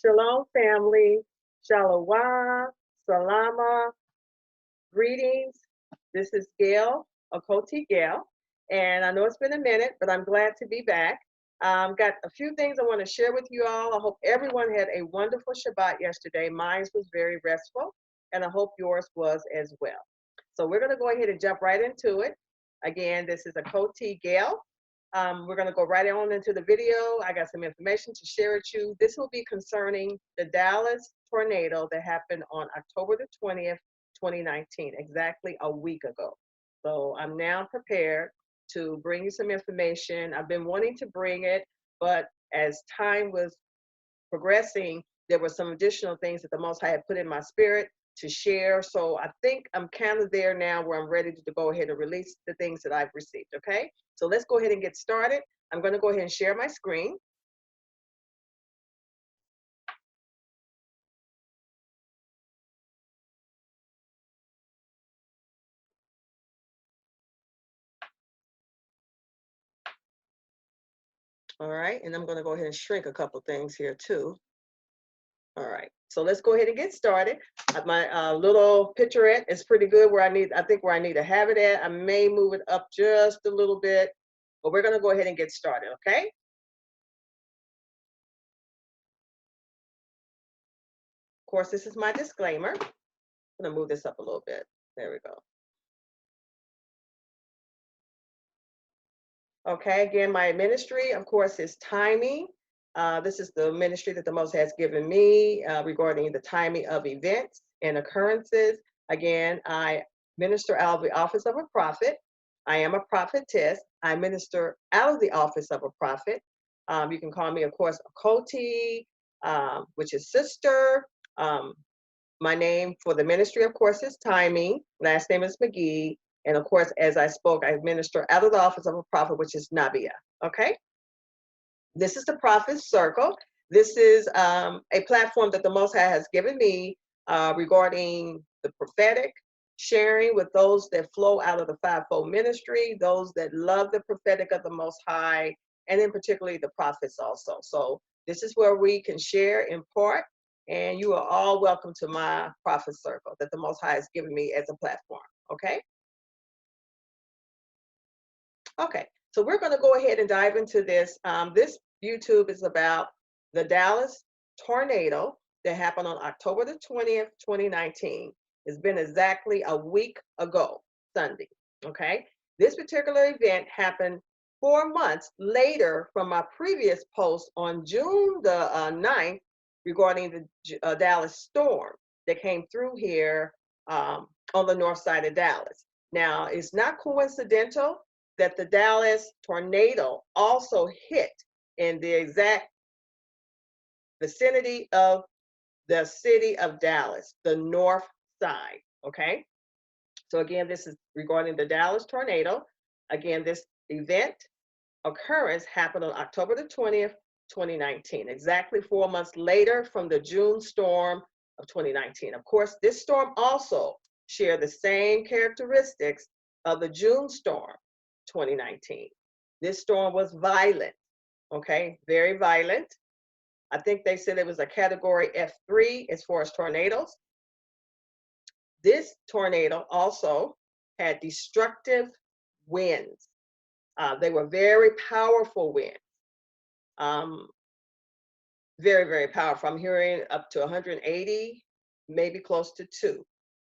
Shalom, family. Shalom, salama, greetings. This is Gail, Okoti Gail, and I know it's been a minute, but I'm glad to be back. Got a few things I want to share with you all. I hope everyone had a wonderful Shabbat yesterday. Mine was very restful, and I hope yours was as well. So we're going to go ahead and jump right into it. Again, this is Okoti Gail. We're going to go right on into the video. I got some information to share with you. This will be concerning the Dallas tornado that happened on October the 20th, 2019, exactly a week ago. So I'm now prepared to bring you some information. I've been wanting to bring it, but as time was progressing, there were some additional things that the Most High had put in my spirit to share. So I think I'm kind of there now where I'm ready to go ahead and release the things that I've received, okay? So let's go ahead and get started. I'm gonna go ahead and share my screen. All right, and I'm gonna go ahead and shrink a couple things here too. All right, so let's go ahead and get started. My little picturette is pretty good where I think where I need to have it at. I may move it up just a little bit, but we're gonna go ahead and get started, okay? Of course, this is my disclaimer. I'm gonna move this up a little bit. There we go. Okay, again, my ministry, of course, is timing. This is the ministry that the Most has given me regarding the timing of events and occurrences. Again, I minister out of the office of a prophet. I am a prophetess. I minister out of the office of a prophet. You can call me, of course, Okoti, which is sister. My name for the ministry, of course, is Timing. Last name is McGee. And of course, as I spoke, I minister out of the office of a prophet, which is Nabia. Okay? This is the Prophet Circle. This is a platform that the Most High has given me regarding the prophetic, sharing with those that flow out of the fivefold ministry, those that love the prophetic of the Most High, and in particularly the prophets also. So this is where we can share in part, and you are all welcome to my Prophet Circle that the Most High has given me as a platform. Okay? Okay, so we're going to go ahead and dive into this. This YouTube is about the Dallas tornado that happened on October the 20th, 2019. It's been exactly a week ago, Sunday, okay? This particular event happened 4 months later from my previous post on June the 9th regarding the Dallas storm that came through here on the north side of Dallas. Now, it's not coincidental that the Dallas tornado also hit in the exact vicinity of the city of Dallas, the north side, okay? So again, this is regarding the Dallas tornado. Again, this event occurrence happened on October the 20th, 2019, exactly 4 months later from the June storm of 2019. Of course, this storm also shared the same characteristics of the June storm 2019. This storm was violent, okay, very violent. I think they said it was a category F3 as far as tornadoes. This tornado also had destructive winds. They were very powerful winds. Very, very powerful. I'm hearing up to 180, maybe close to 2.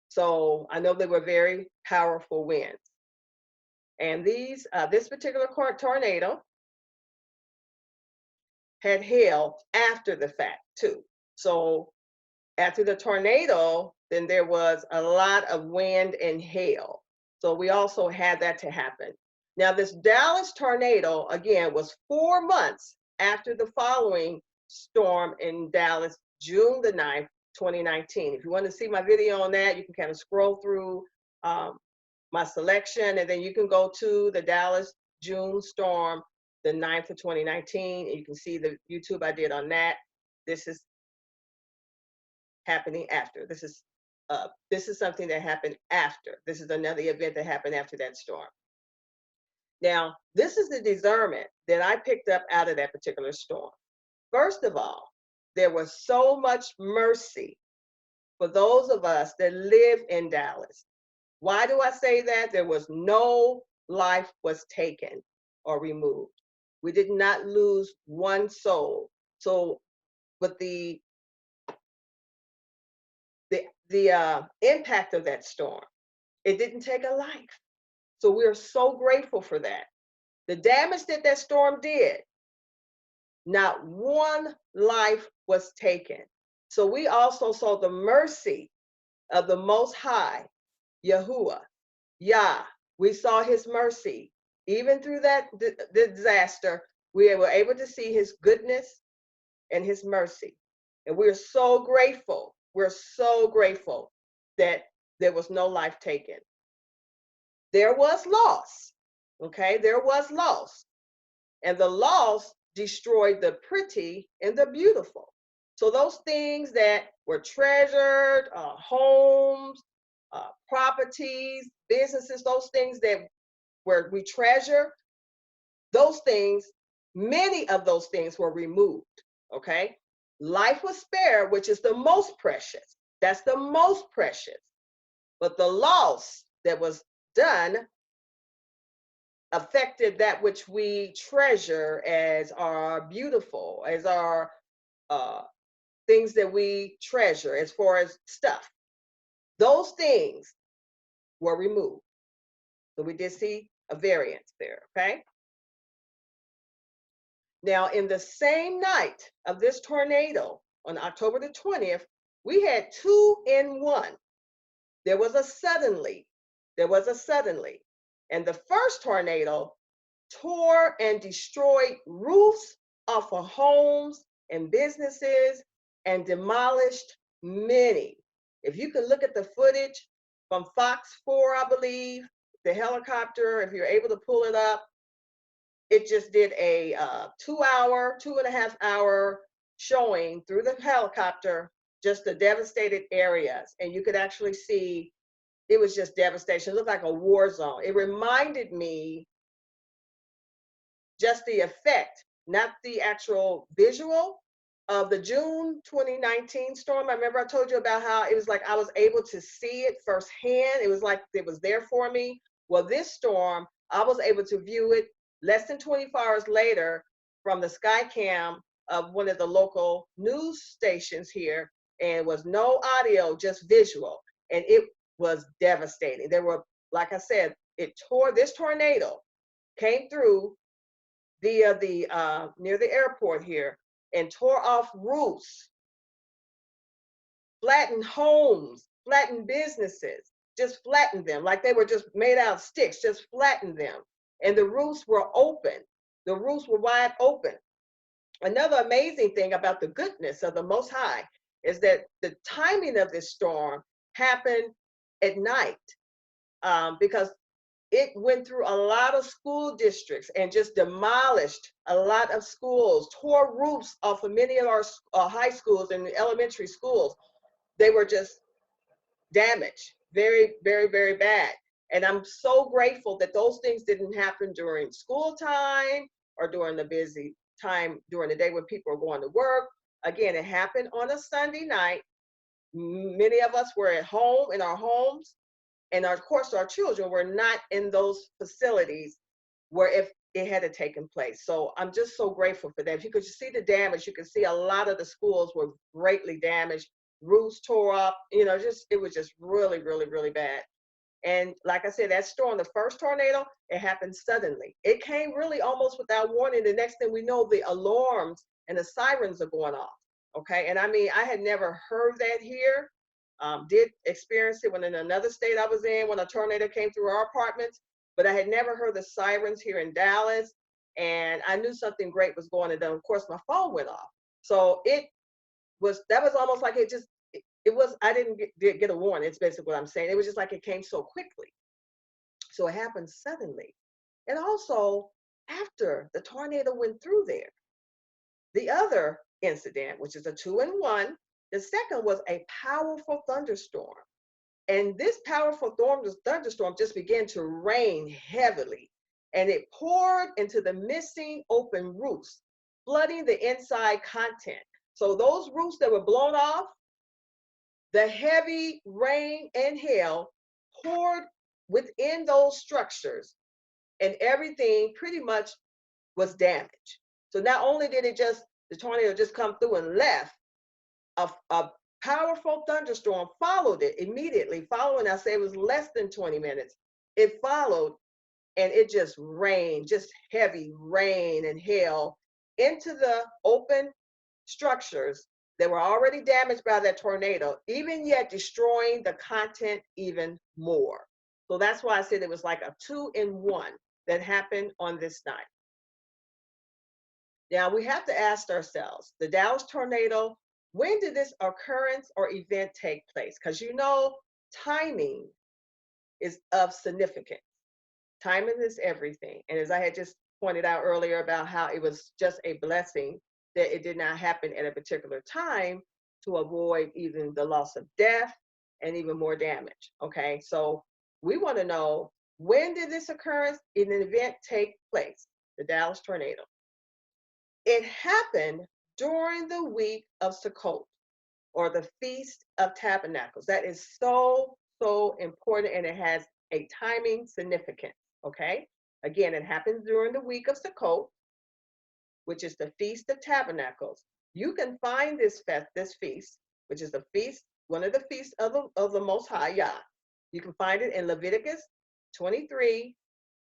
So I know they were very powerful winds. And this particular tornado had hail after the fact too. So after the tornado, then there was a lot of wind and hail. So we also had that to happen. Now this Dallas tornado, again, was 4 months after the following storm in Dallas, June the 9th, 2019. If you want to see my video on that, you can kind of scroll through my selection, and then you can go to the Dallas June storm, the 9th of 2019, and you can see the YouTube I did on that. This is happening after. This is something that happened after. This is another event that happened after that storm. Now, this is the discernment that I picked up out of that particular storm. First of all, there was so much mercy for those of us that live in Dallas. Why do I say that? There was no life was taken or removed. We did not lose one soul. So, but the impact of that storm, it didn't take a life. So we are so grateful for that. The damage that that storm did, not one life was taken. So we also saw the mercy of the Most High, Yahuwah, Yah. We saw his mercy. Even through that disaster, we were able to see his goodness and his mercy. And we're so grateful. We're so grateful that there was no life taken. There was loss. Okay, there was loss. And the loss destroyed the pretty and the beautiful. So those things that were treasured, homes, properties, businesses, those things that where we treasure, those things, many of those things were removed. Okay, life was spared, which is the most precious. That's the most precious. But the loss that was done affected that which we treasure as our beautiful, as our uh, things that we treasure, as far as stuff. Those things were removed. So we did see a variance there, okay? Now, in the same night of this tornado, on October the 20th, we had 2 in 1. There was a suddenly. There was a suddenly. And the first tornado tore and destroyed roofs off of homes and businesses and demolished many. If you can look at the footage from Fox 4, I believe, the helicopter, if you're able to pull it up, it just did a 2-hour, 2.5-hour showing through the helicopter, just the devastated areas. And you could actually see it was just devastation. It looked like a war zone. It reminded me just the effect, not the actual visual of the June 2019 storm. I remember I told you about how it was like I was able to see it firsthand. It was like it was there for me. Well, this storm, I was able to view it less than 24 hours later from the sky cam of one of the local news stations here, and it was no audio, just visual. And it was devastating. There were, like I said, this tornado came through via the near the airport here and tore off roofs, flattened homes, flattened businesses, just flattened them like they were just made out of sticks, just flattened them. And the roofs were open. The roofs were wide open. Another amazing thing about the goodness of the Most High is that the timing of this storm happened at night, because it went through a lot of school districts and just demolished a lot of schools, tore roofs off of many of our high schools and elementary schools. They were just damaged, very, very, very bad. And I'm so grateful that those things didn't happen during school time or during the busy time during the day when people are going to work. Again, it happened on a Sunday night. Many of us were at home in our homes, and of course our children were not in those facilities where if it had taken place. So I'm just so grateful for that. If you could see the damage, you can see a lot of the schools were greatly damaged, roofs tore up, just it was just really, really, really bad. And like I said, that storm, the first tornado, it happened suddenly. It came really almost without warning. The next thing we know, the alarms and the sirens are going off. Okay, and I mean, I had never heard that here. Did experience it when in another state I was in when a tornado came through our apartments, but I had never heard the sirens here in Dallas, and I knew something great was going on. Of course, my phone went off. So that was almost like it was, I didn't get a warning. It's basically what I'm saying. It was just like it came so quickly. So it happened suddenly. And also, after the tornado went through there, the other incident, which is a 2 in 1, the second was a powerful thunderstorm. And this powerful thunderstorm just began to rain heavily, and it poured into the missing open roofs, flooding the inside content. So those roofs that were blown off, the heavy rain and hail poured within those structures, and everything pretty much was damaged. So not only did the tornado just come through and left, a powerful thunderstorm followed it immediately, following, I say it was less than 20 minutes. It followed, and it just rained, just heavy rain and hail into the open structures that were already damaged by that tornado, even yet destroying the content even more. So that's why I said it was like a 2-in-1 that happened on this night. Now we have to ask ourselves, the Dallas tornado, when did this occurrence or event take place? Because you know, timing is of significance. Timing is everything. And as I had just pointed out earlier about how it was just a blessing that it did not happen at a particular time to avoid even the loss of death and even more damage. Okay, so we want to know, when did this occurrence in an event take place, the Dallas tornado? It happened during the week of Sukkot, or the Feast of Tabernacles. That is so, so important, and it has a timing significance, okay? Again, it happens during the week of Sukkot, which is the Feast of Tabernacles. You can find this feast, which is the feast, one of the feasts of the Most High Yah. You can find it in Leviticus 23,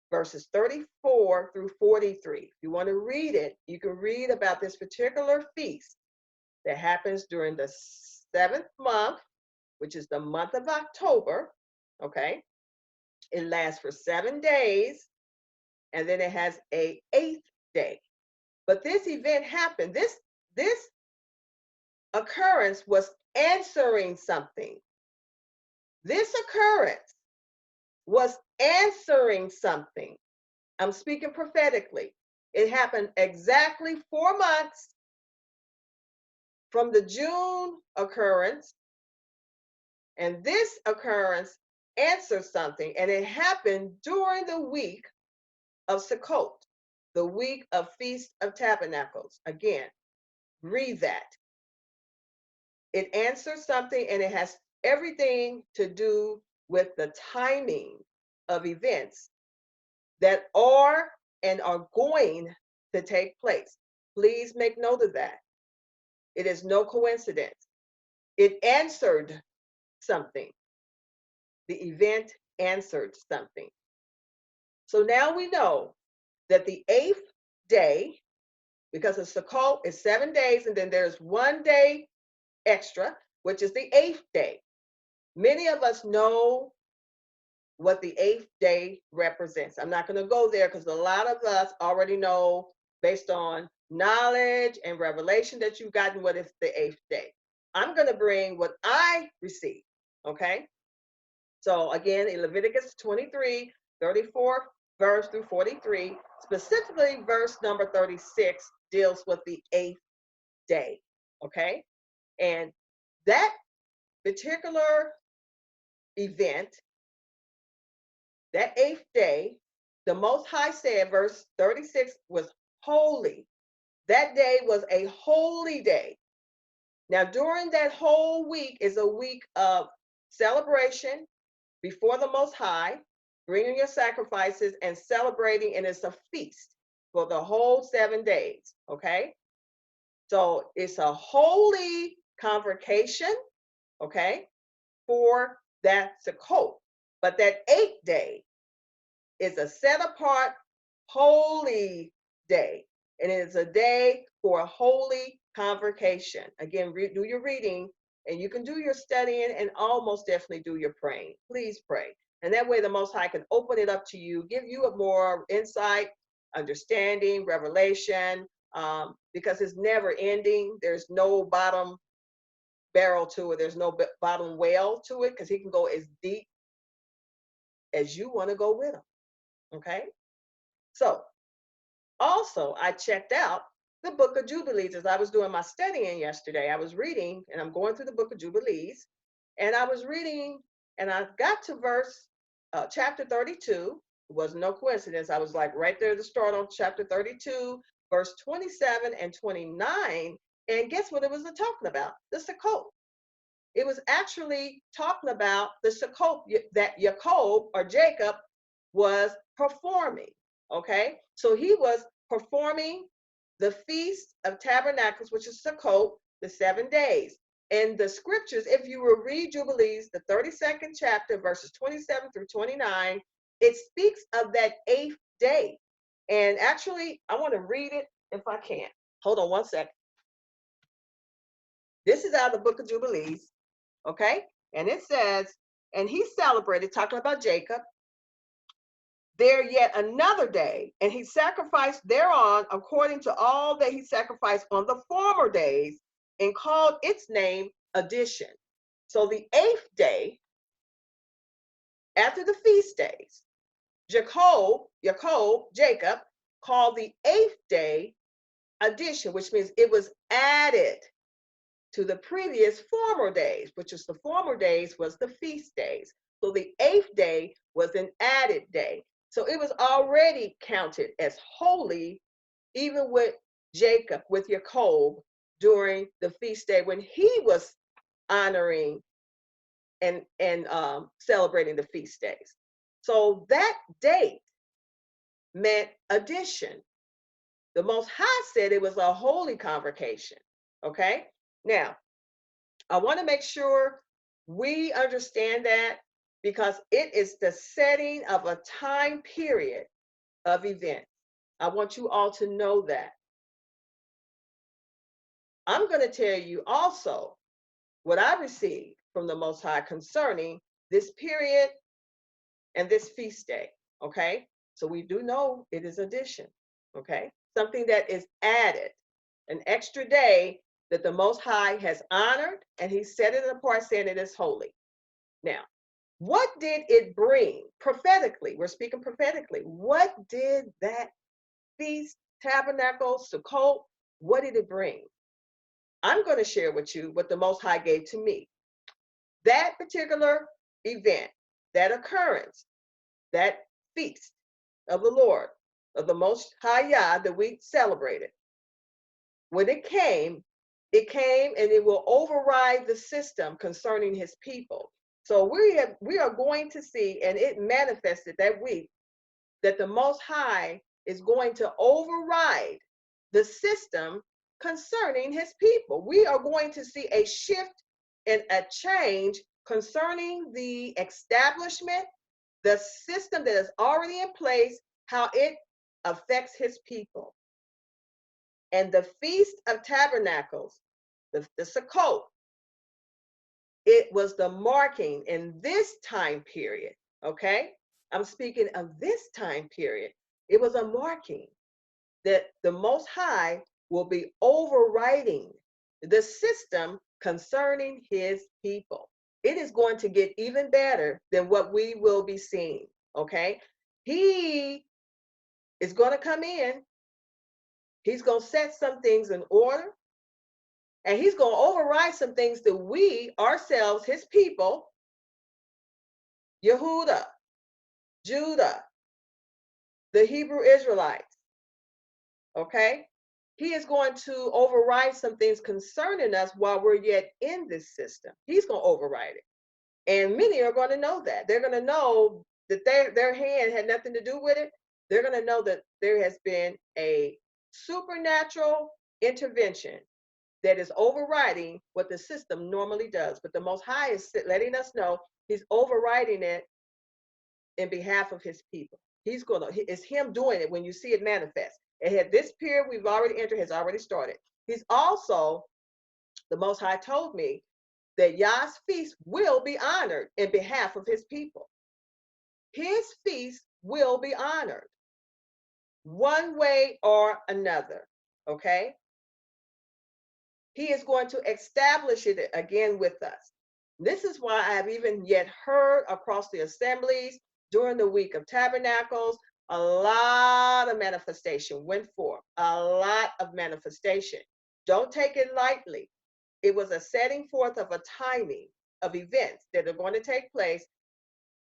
verses 34 through 43. If you want to read it, you can read about this particular feast that happens during the 7th month, which is the month of October, okay? It lasts for 7 days, and then it has an 8th day. But this event happened, this occurrence was answering something. This occurrence was answering something. I'm speaking prophetically. It happened exactly 4 months from the June occurrence, and this occurrence answered something, and it happened during the week of Sukkot, the week of Feast of Tabernacles. Again, read that. It answers something, and it has everything to do with the timing of events that are and are going to take place. Please make note of that. It is no coincidence. It answered something. The event answered something. So now we know that the 8th day, because of Sukkot, is 7 days, and then there's 1 day extra, which is the 8th day. Many of us know what the 8th day represents. I'm not going to go there because a lot of us already know, based on knowledge and revelation that you've gotten, what is the 8th day. I'm going to bring what I received, okay? So again, in Leviticus 23, 34 verse through 43, specifically verse number 36 deals with the 8th day, okay? And that particular event, that 8th day, the Most High said, verse 36, was holy. That day was a holy day. Now, during that whole week is a week of celebration before the Most High, bringing your sacrifices and celebrating, and it's a feast for the whole 7 days, okay? So it's a holy convocation, okay, for that Sukkot. But that 8th day is a set apart holy day, and it is a day for a holy convocation. Again, do your reading, and you can do your studying, and almost definitely do your praying. Please pray. And that way the Most High can open it up to you, give you a more insight, understanding, revelation, because it's never ending. There's no bottom barrel to it. There's no bottom well to it, because he can go as deep as you want to go with him. Okay? So, also, I checked out the Book of Jubilees as I was doing my studying yesterday. I was reading, and I'm going through the Book of Jubilees, and I was reading, and I got to chapter 32. It was no coincidence. I was like right there to start on chapter 32, verse 27 and 29, And guess what it was talking about? The Sukkot. It was actually talking about the Sukkot that Jacob or Jacob was performing. Okay, so he was performing the Feast of Tabernacles, which is Sukkot, the 7 days. And the scriptures, if you will read Jubilees, the 32nd chapter, verses 27 through 29, it speaks of that 8th day. And actually, I want to read it if I can. Hold on one second. This is out of the book of Jubilees, okay? And it says, and he celebrated, talking about Jacob, there yet another day, and he sacrificed thereon according to all that he sacrificed on the former days, and called its name addition. So the 8th day, after the feast days, Jacob, called the 8th day addition, which means it was added to the previous former days, which is the former days was the feast days. So the 8th day was an added day. So it was already counted as holy, even with Jacob, with Jacob, during the feast day when he was honoring and celebrating the feast days. So that date meant addition. The Most High said it was a holy convocation. Okay? Now, I want to make sure we understand that, because it is the setting of a time period of events. I want you all to know that. I'm going to tell you also what I received from the Most High concerning this period and this feast day. Okay? So we do know it is addition. Okay? Something that is added, an extra day that the Most High has honored, and he set it apart, saying it is holy. Now, what did it bring prophetically? We're speaking prophetically. What did that feast, tabernacle, Sukkot, what did it bring? I'm going to share with you what the Most High gave to me. That particular event, that occurrence, that feast of the Lord, of the Most High Yah that we celebrated, when it came and it will override the system concerning his people. So we are going to see, and it manifested that week, that the Most High is going to override the system concerning his people. We are going to see a shift and a change concerning the establishment, the system that is already in place, how it affects his people. And the Feast of Tabernacles, the Sukkot, it was the marking in this time period, okay? I'm speaking of this time period. It was a marking that the Most High will be overriding the system concerning his people. It is going to get even better than what we will be seeing, okay? He is going to come in. He's going to set some things in order. And he's going to override some things that we ourselves, his people, Yehuda, Judah, the Hebrew Israelites, okay? He is going to override some things concerning us while we're yet in this system. He's going to override it. And many are going to know that. They're going to know that their hand had nothing to do with it. They're going to know that there has been a supernatural intervention that is overriding what the system normally does. But the Most High is letting us know he's overriding it in behalf of his people. It's him doing it when you see it manifest. And had this period we've already entered has already started. He's also, the Most High told me that Yah's feast will be honored in behalf of his people. His feast will be honored one way or another, okay? He is going to establish it again with us. This is why I have even yet heard across the assemblies during the week of tabernacles, a lot of manifestation went forth, a lot of manifestation. Don't take it lightly. It was a setting forth of a timing of events that are going to take place,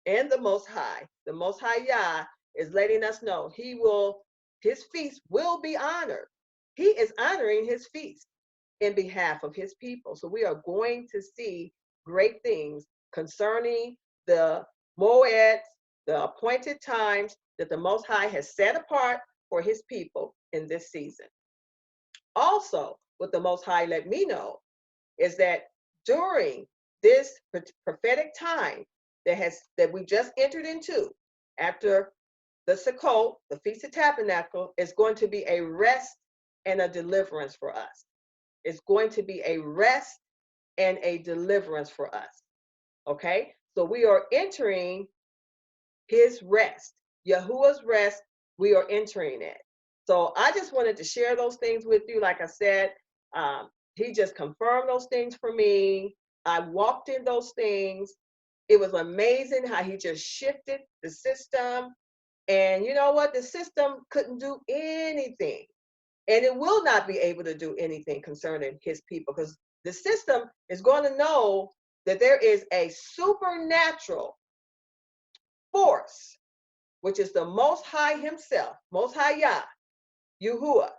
and the Most High Yah is letting us know his feast will be honored. He is honoring his feast. in behalf of his people. So we are going to see great things concerning the moeds, the appointed times that the Most High has set apart for his people in this season. Also, what the Most High let me know is that during this prophetic time that we just entered into after the Sukkot, the Feast of Tabernacle, is going to be a rest and a deliverance for us. It's going to be a rest and a deliverance for us. Okay? So we are entering his rest, Yahuwah's rest, we are entering it. So I just wanted to share those things with you. Like I said, he just confirmed those things for me. I walked in those things. It was amazing how he just shifted the system. And you know what? The system couldn't do anything. And it will not be able to do anything concerning his people because the system is going to know that there is a supernatural force, which is the Most High himself, Most High Yah, Yahuwah,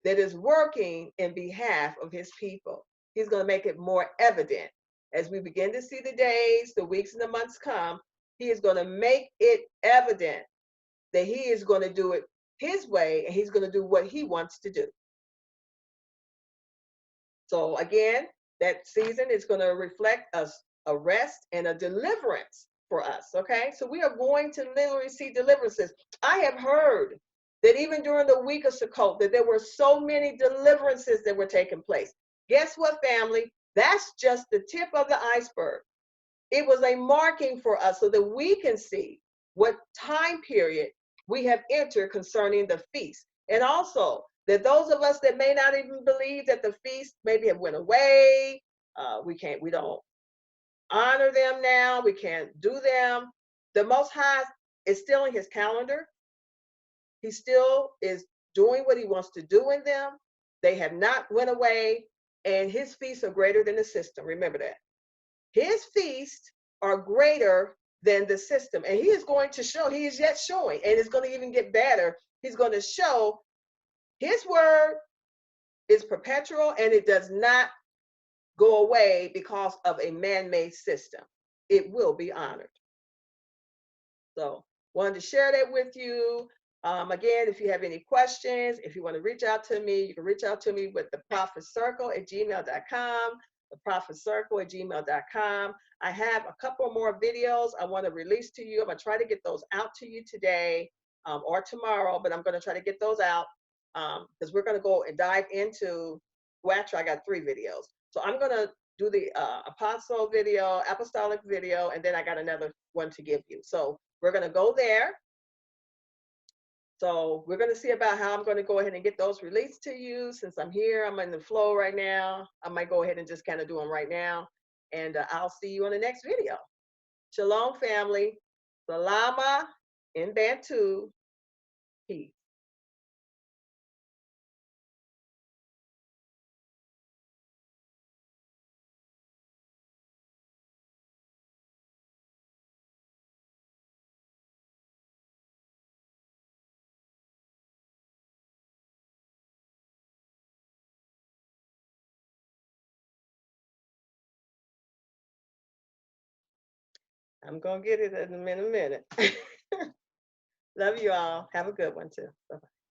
that is working in behalf of his people. He's going to make it more evident. As we begin to see the days, the weeks, and the months come, he is going to make it evident that he is going to do it his way and he's going to do what he wants to do. So again, that season is going to reflect a rest and a deliverance for us, okay? So we are going to literally see deliverances. I have heard that even during the week of Sukkot, that there were so many deliverances that were taking place. Guess what, family? That's just the tip of the iceberg. It was a marking for us so that we can see what time period we have entered concerning the feast. And also that those of us that may not even believe that the feast maybe have went away, we don't honor them now, we can't do them. The Most High is still in his calendar. He still is doing what he wants to do in them. They have not went away, and his feasts are greater than the system. Remember that. His feasts are greater than the system. And he is going to show, he is yet showing, and it's going to even get better. He's going to show his word is perpetual and it does not go away because of a man-made system. It will be honored. So wanted to share that with you. Again, if you have any questions, if you want to reach out to me, you can reach out to me with the prophetcircle@gmail.com, the prophetcircle@gmail.com. I have a couple more videos I want to release to you. I'm going to try to get those out to you today or tomorrow, but I'm going to try to get those out because we're going to go and dive into, well, actually, I got 3 videos. So I'm going to do the apostle video, apostolic video, and then I got another one to give you. So we're going to go there. So we're going to see about how I'm going to go ahead and get those released to you. Since I'm here, I'm in the flow right now. I might go ahead and just kind of do them right now. And I'll see you on the next video. Shalom, family. Salama in Bantu. Peace. I'm going to get it in a minute. Love you all. Have a good one, too. Bye-bye.